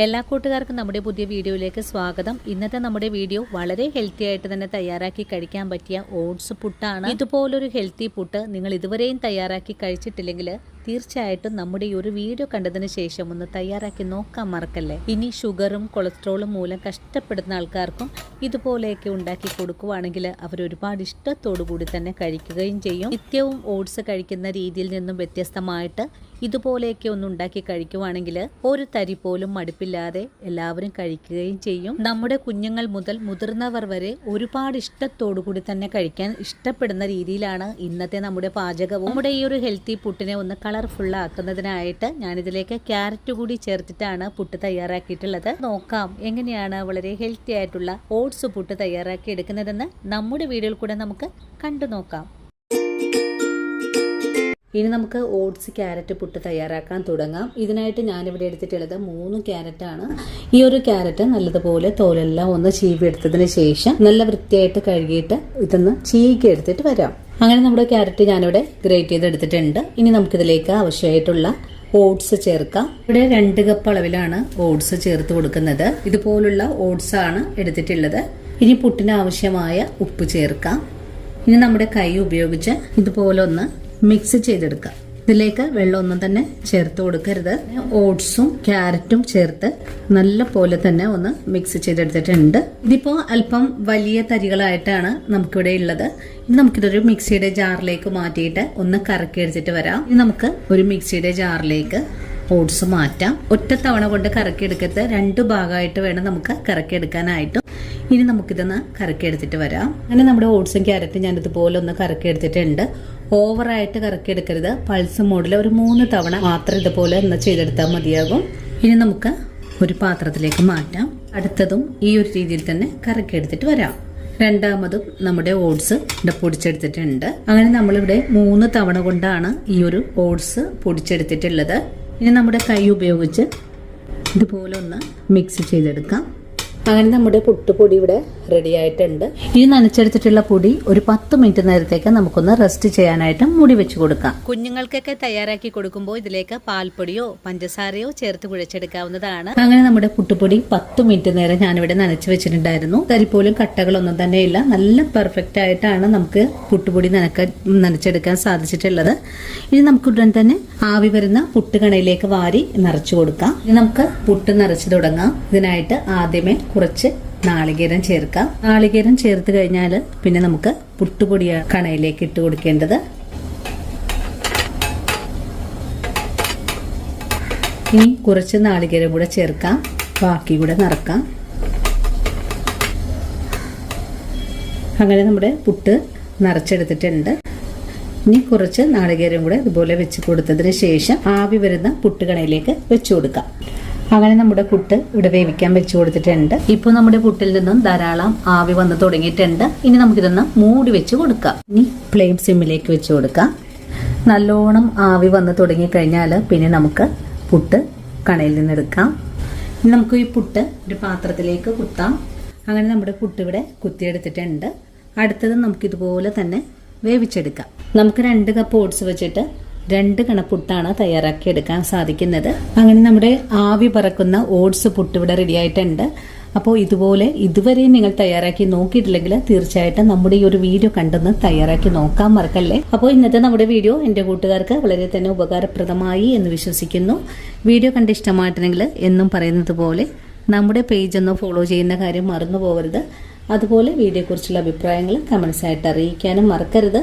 എല്ലാ കൂട്ടുകാർക്കും നമ്മുടെ പുതിയ വീഡിയോയിലേക്ക് സ്വാഗതം. ഇന്നത്തെ നമ്മുടെ വീഡിയോ വളരെ ഹെൽത്തി ആയിട്ട് തന്നെ തയ്യാറാക്കി കഴിക്കാൻ പറ്റിയ ഓട്സ് പുട്ടാണ്. ഇതുപോലൊരു ഹെൽത്തി പുട്ട് നിങ്ങൾ ഇതുവരെയും തയ്യാറാക്കി കഴിച്ചിട്ടില്ലെങ്കിൽ തീർച്ചയായിട്ടും നമ്മുടെ ഈ ഒരു വീഡിയോ കണ്ടതിന് ശേഷം ഒന്ന് തയ്യാറാക്കി നോക്കാൻ മറക്കല്ലേ. ഇനി ഷുഗറും കൊളസ്ട്രോളും മൂലം കഷ്ടപ്പെടുന്ന ആൾക്കാർക്കും ഇതുപോലെയൊക്കെ ഉണ്ടാക്കി കൊടുക്കുവാണെങ്കിൽ അവർ ഒരുപാട് ഇഷ്ടത്തോടു കൂടി തന്നെ കഴിക്കുകയും ചെയ്യും. നിത്യവും ഓട്സ് കഴിക്കുന്ന രീതിയിൽ നിന്നും വ്യത്യസ്തമായിട്ട് ഇതുപോലെയൊക്കെ ഒന്ന് ഉണ്ടാക്കി കഴിക്കുവാണെങ്കിൽ ഒരു തരി പോലും മടുപ്പില്ലാതെ എല്ലാവരും കഴിക്കുകയും ചെയ്യും. നമ്മുടെ കുഞ്ഞുങ്ങൾ മുതൽ മുതിർന്നവർ വരെ ഒരുപാട് ഇഷ്ടത്തോടു കൂടി തന്നെ കഴിക്കാൻ ഇഷ്ടപ്പെടുന്ന രീതിയിലാണ് ഇന്നത്തെ നമ്മുടെ പാചകവും. നമ്മുടെ ഈ ഒരു ഹെൽത്തി പുട്ടിനെ ഒന്ന് കളർഫുൾ ആക്കുന്നതിനായിട്ട് ഞാനിതിലേക്ക് ക്യാരറ്റ് കൂടി ചേർത്തിട്ടാണ് പുട്ട് തയ്യാറാക്കിയിട്ടുള്ളത്. നോക്കാം എങ്ങനെയാണ് വളരെ ഹെൽത്തി ആയിട്ടുള്ള ഓട്സ് പുട്ട് തയ്യാറാക്കി എടുക്കുന്നതെന്ന് നമ്മുടെ വീഡിയോയിൽ കൂടെ നമുക്ക് കണ്ടു നോക്കാം. ഇനി നമുക്ക് ഓട്സ് ക്യാരറ്റ് പുട്ട് തയ്യാറാക്കാൻ തുടങ്ങാം. ഇതിനായിട്ട് ഞാനിവിടെ എടുത്തിട്ടുള്ളത് 3 ക്യാരറ്റാണ്. ഈ ഒരു ക്യാരറ്റ് നല്ലതുപോലെ തോലെല്ലാം ഒന്ന് ചീവി എടുത്തതിന് ശേഷം നല്ല വൃത്തിയായിട്ട് കഴുകിയിട്ട് ഇതൊന്ന് ചീകി എടുത്തിട്ട് വരാം. അങ്ങനെ നമ്മുടെ ക്യാരറ്റ് ഞാനിവിടെ ഗ്രേറ്റ് ചെയ്തെടുത്തിട്ടുണ്ട്. ഇനി നമുക്കിതിലേക്ക് ആവശ്യമായിട്ടുള്ള ഓട്സ് ചേർക്കാം. ഇവിടെ 2 കപ്പ് അളവിലാണ് ഓട്സ് ചേർത്ത് കൊടുക്കുന്നത്. ഇതുപോലുള്ള ഓട്സ് ആണ് എടുത്തിട്ടുള്ളത്. ഇനി പുട്ടിന് ആവശ്യമായ ഉപ്പ് ചേർക്കാം. ഇനി നമ്മുടെ കൈ ഉപയോഗിച്ച് ഇതുപോലെ ഒന്ന് മിക്സ് ചെയ്തെടുക്കാം. ഇതിലേക്ക് വെള്ളമൊന്നും തന്നെ ചേർത്ത് കൊടുക്കരുത്. ഓട്സും ക്യാരറ്റും ചേർത്ത് നല്ല പോലെ തന്നെ ഒന്ന് മിക്സ് ചെയ്തെടുത്തിട്ടുണ്ട്. ഇതിപ്പോ അല്പം വലിയ തരികളായിട്ടാണ് നമുക്കിവിടെ ഉള്ളത്. ഇനി നമുക്കിതൊരു മിക്സിയുടെ ജാറിലേക്ക് മാറ്റിയിട്ട് ഒന്ന് കറക്കി എടുത്തിട്ട് വരാം. ഇനി നമുക്ക് ഒരു മിക്സിയുടെ ജാറിലേക്ക് ഓട്സ് മാറ്റാം. ഒറ്റ തവണ കൊണ്ട് കറക്കിയെടുക്കരുത്, 2 ഭാഗമായിട്ട് വേണം നമുക്ക് കറക്കിയെടുക്കാനായിട്ടും. ഇനി നമുക്കിതൊന്ന് കറക്കിയെടുത്തിട്ട് വരാം. അങ്ങനെ നമ്മുടെ ഓട്സും ക്യാരറ്റും ഞാൻ ഇതുപോലെ ഒന്ന് കറക്കിയെടുത്തിട്ടുണ്ട്. ഓവറായിട്ട് കറക്കിയെടുക്കരുത്. പൾസ് മോഡിൽ ഒരു 3 തവണ മാത്രം ഇതുപോലെ ഒന്ന് ചെയ്തെടുത്താൽ മതിയാകും. ഇനി നമുക്ക് ഒരു പാത്രത്തിലേക്ക് മാറ്റാം. അടുത്തതും ഈ ഒരു രീതിയിൽ തന്നെ കറക്കിയെടുത്തിട്ട് വരാം. രണ്ടാമതും നമ്മുടെ ഓട്സ് ഇവിടെ പൊടിച്ചെടുത്തിട്ടുണ്ട്. അങ്ങനെ നമ്മളിവിടെ 3 തവണ കൊണ്ടാണ് ഈ ഒരു ഓട്സ് പൊടിച്ചെടുത്തിട്ടുള്ളത്. ഇനി നമ്മുടെ കൈ ഉപയോഗിച്ച് ഇതുപോലെ ഒന്ന് മിക്സ് ചെയ്തെടുക്കാം. അങ്ങനെ നമ്മുടെ പുട്ടുപൊടി ഇവിടെ റെഡി ആയിട്ടുണ്ട്. ഈ നനച്ചെടുത്തിട്ടുള്ള പൊടി ഒരു 10 മിനിറ്റ് നേരത്തേക്ക് നമുക്കൊന്ന് റെസ്റ്റ് ചെയ്യാനായിട്ട് മൂടി വെച്ച് കൊടുക്കാം. കുഞ്ഞുങ്ങൾക്കൊക്കെ തയ്യാറാക്കി കൊടുക്കുമ്പോൾ ഇതിലേക്ക് പാൽപ്പൊടിയോ പഞ്ചസാരയോ ചേർത്ത് കുഴച്ചെടുക്കാവുന്നതാണ്. അങ്ങനെ നമ്മുടെ പുട്ടുപൊടി 10 മിനിറ്റ് നേരം ഞാനിവിടെ നനച്ചു വെച്ചിട്ടുണ്ടായിരുന്നു. തരിപ്പോലും കട്ടകളൊന്നും തന്നെ ഇല്ല. നല്ല പെർഫെക്റ്റ് ആയിട്ടാണ് നമുക്ക് പുട്ടുപൊടി നനച്ചെടുക്കാൻ സാധിച്ചിട്ടുള്ളത്. ഇനി നമുക്ക് ഉടൻ തന്നെ ആവി വരുന്ന പുട്ടുകണയിലേക്ക് വാരി നിറച്ചു കൊടുക്കാം. ഇനി നമുക്ക് പുട്ട് നിറച്ചു തുടങ്ങാം. ഇതിനായിട്ട് ആദ്യമേ കുറച്ച് നാളികേരം ചേർക്കാം. നാളികേരം ചേർത്ത് കഴിഞ്ഞാൽ പിന്നെ നമുക്ക് പുട്ടുപൊടി കണയിലേക്ക് ഇട്ട് കൊടുക്കേണ്ടത്. ഇനി കുറച്ച് നാളികേരം കൂടെ ചേർക്കാം. ബാക്കി കൂടെ നിറക്കാം. അങ്ങനെ നമ്മുടെ പുട്ട് നിറച്ചെടുത്തിട്ടുണ്ട്. ഇനി കുറച്ച് നാളികേരം കൂടെ ഇതുപോലെ വെച്ച് കൊടുത്തതിന് ശേഷം ആവി വരുന്ന പുട്ടുകണയിലേക്ക് വെച്ചു കൊടുക്കാം. അങ്ങനെ നമ്മുടെ പുട്ട് ഇവിടെ വേവിക്കാൻ വെച്ച് കൊടുത്തിട്ടുണ്ട്. ഇപ്പോൾ നമ്മുടെ പുട്ടിൽ നിന്നും ധാരാളം ആവി വന്ന് തുടങ്ങിയിട്ടുണ്ട്. ഇനി നമുക്കിതൊന്ന് മൂടി വെച്ച് കൊടുക്കാം. ഇനി ഫ്ലെയിം സിമ്മിലേക്ക് വെച്ച് കൊടുക്കാം. നല്ലോണം ആവി വന്ന് തുടങ്ങി കഴിഞ്ഞാൽ പിന്നെ നമുക്ക് പുട്ട് കണയിൽ നിന്ന് എടുക്കാം. ഇനി നമുക്ക് ഈ പുട്ട് ഒരു പാത്രത്തിലേക്ക് കുത്താം. അങ്ങനെ നമ്മുടെ പുട്ട് ഇവിടെ കുത്തിയെടുത്തിട്ടുണ്ട്. അടുത്തത് നമുക്കിതുപോലെ തന്നെ വേവിച്ചെടുക്കാം. നമുക്ക് 2 കപ്പ് ഓട്സ് വെച്ചിട്ട് 2 കണപ്പുട്ടാണ് തയ്യാറാക്കി എടുക്കാൻ സാധിക്കുന്നത്. അങ്ങനെ നമ്മുടെ ആവി പറക്കുന്ന ഓട്സ് പുട്ട് ഇവിടെ റെഡി ആയിട്ടുണ്ട്. അപ്പോൾ ഇതുപോലെ ഇതുവരെ നിങ്ങൾ തയ്യാറാക്കി നോക്കിയിട്ടില്ലെങ്കിൽ തീർച്ചയായിട്ടും നമ്മുടെ ഈ ഒരു വീഡിയോ കണ്ടെന്ന് തയ്യാറാക്കി നോക്കാൻ മറക്കല്ലേ. അപ്പോൾ ഇന്നത്തെ നമ്മുടെ വീഡിയോ എൻ്റെ കൂട്ടുകാർക്ക് വളരെ തന്നെ ഉപകാരപ്രദമായി എന്ന് വിശ്വസിക്കുന്നു. വീഡിയോ കണ്ട് ഇഷ്ടമായിട്ടുണ്ടെങ്കിൽ എന്നും പറയുന്നത് പോലെ നമ്മുടെ പേജ് ഒന്ന് ഫോളോ ചെയ്യുന്ന കാര്യം മറന്നു പോകരുത്. അതുപോലെ വീഡിയോയെക്കുറിച്ചുള്ള അഭിപ്രായങ്ങൾ കമൻസ് ആയിട്ട് അറിയിക്കാനും മറക്കരുത്.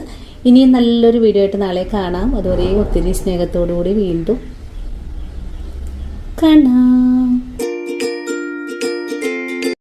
ഇനിയും നല്ലൊരു വീഡിയോ ആയിട്ട് നാളെ കാണാം. അതുവരെ ഒത്തിരി സ്നേഹത്തോടുകൂടി വീണ്ടും കാണാം.